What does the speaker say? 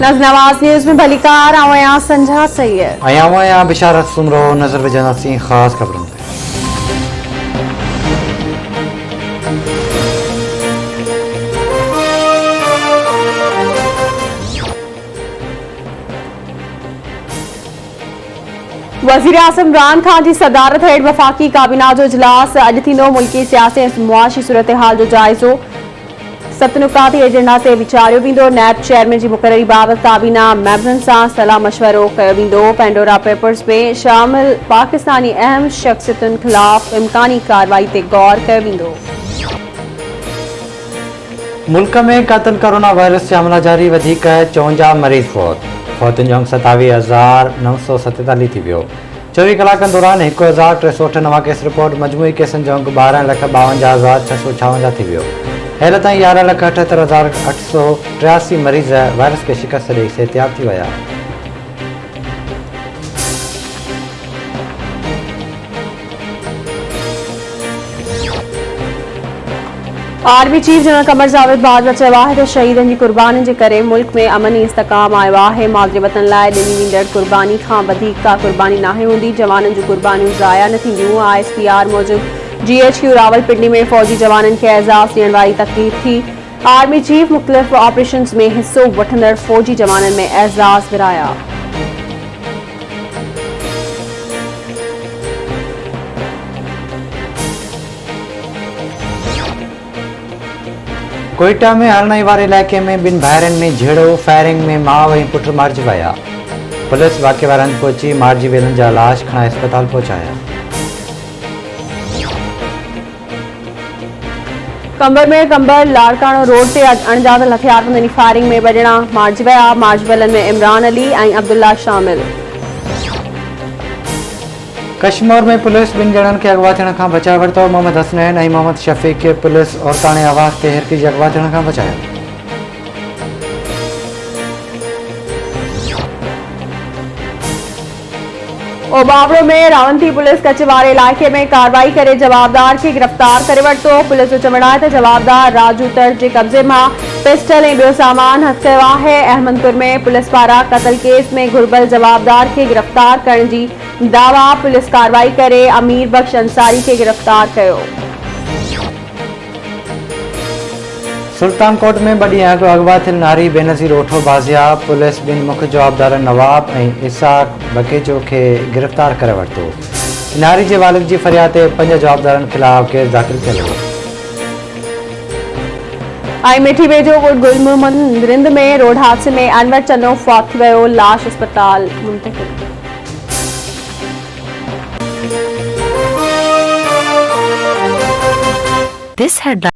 Nawaz news में भलीकार आवां संझा सैयद आवां बिशारत सुमरो नजर विझंदासीं ख़ास ख़बरुनि ते। वज़ीर आज़म इमरान खान की सदारत हेठ वफ़ाक़ी काबीना जो इजलास अॼु थींदो। मुल्की सियासी ऐं मुआशी सूरत हाल जो जाइज़ो 7 नुकाती एजेंडा ते वीचारियो वेंदो। नैब चेयरमैन की मुक़ररी बाबति काबीना मेंबरनि सां सलाह मशवरो कयो वेंदो। पेंडोरा पेपर्स में शामिल पाकिस्तानी अहम शख्सियतुनि ख़िलाफ़ इम्कानी कार्रवाई ते गौर कयो वेंदो। मुल्क में क़तल कोरोना वायरस से हमला जारी, 54 मरीज़ फौतुनि जो 27,947 थी वियो। 24 कलाकनि दौरान 1,308 नवां केस रिपोर्ट, मजमूई केसनि जो 12,52,656 थी वियो। हेल ताईं 11,78,883 मरीज़ वायरस खे शिकस्त ॾेई सेहतियाब थी विया। Army chief general Qamar Javed Bajwa चयो आहे त शहीदनि जी कुर्बानी जे करे मुल्क में अमन ऐं इस्तिकाम आयो आहे। मादरे वतन लाइ ॾिनी वेंदड़ कुर्बानी खां वधीक का कुर्बानी नाहे हूंदी। जवाननि जूं कुर्बानियूं ज़ाया न थींदियूं। ISPR मूजिबि GHQ रावलपिंडी में फ़ौजी जवाननि खे एज़ाज़ ॾियण वारी तक़रीब थी। आर्मी चीफ मुख़्तलिफ़ ऑपरेशन्स में हिस्सो वठंदड़ फ़ौजी जवाननि में एज़ाज़ विराया। कोयटा में हरनाई वारे इलाइक़े में 2 भाइरनि में झेड़ो, फायरिंग में माउ ऐं पुट मारिजी विया। पुलिस वाक़े वारनि पहुची मारिजी वियलनि जा लाश खणाए अस्पताल पहुचाया। कंबर में कंबर लाड़काणो रोड ते अणॼातल हथियारबंदनि जी फायरिंग में 2 ॼणा मारिजी विया। मारिजी वियलनि में इमरान अली ऐं अब्दुल्ला शामिल। कश्मीर में पुलिस 2 ॼणनि खे अगवा थियण खां बचाए वरितो। मोहम्मद हसनैन ऐं मोहम्मद शफ़ीक खे पुलिस औरताणे आवाज़ ते हिरकी जे अगवा थियण खां बचायो। ओबावड़ो में रावंती पुलिस कच्छ वारे इलाइक़े में कार्रवाई करे जवाबदार खे गिरफ़्तार करे वरितो। पुलिस जो चवणु आहे त जवाबदार राजू तर्ज जे कब्ज़े मां पिस्टल ऐं ॿियो सामान हथ कयो आहे। अहमदपुर में पुलिस पारां क़तल केस में घुर्बल जवाबदार खे गिरफ़्तार करण जी दावा। पुलिस कार्रवाई करे अमीर बख्श अंसारी खे गिरफ़्तार कयो। सुल्तानकोट में 2 ॾींहं अॻु अगवा थियल नारी बेनज़ीर ओठो बाज़ियाब। पुलिस 2 मुख्य जवाबदार नवाब ऐं इसाक बकेचो खे गिरफ़्तार करे वरितो। नारी जे वालिद जी फरियाद ते 5 जवाबदारनि ख़िलाफ़ केस दाख़िल कयल हो। ऐं मिठी वेझो गुलमोहम्मद रिंद में रोड हादसे में अनवर चनो फौत थी वियो। लाश अस्पताल मुंतक़िल। This headline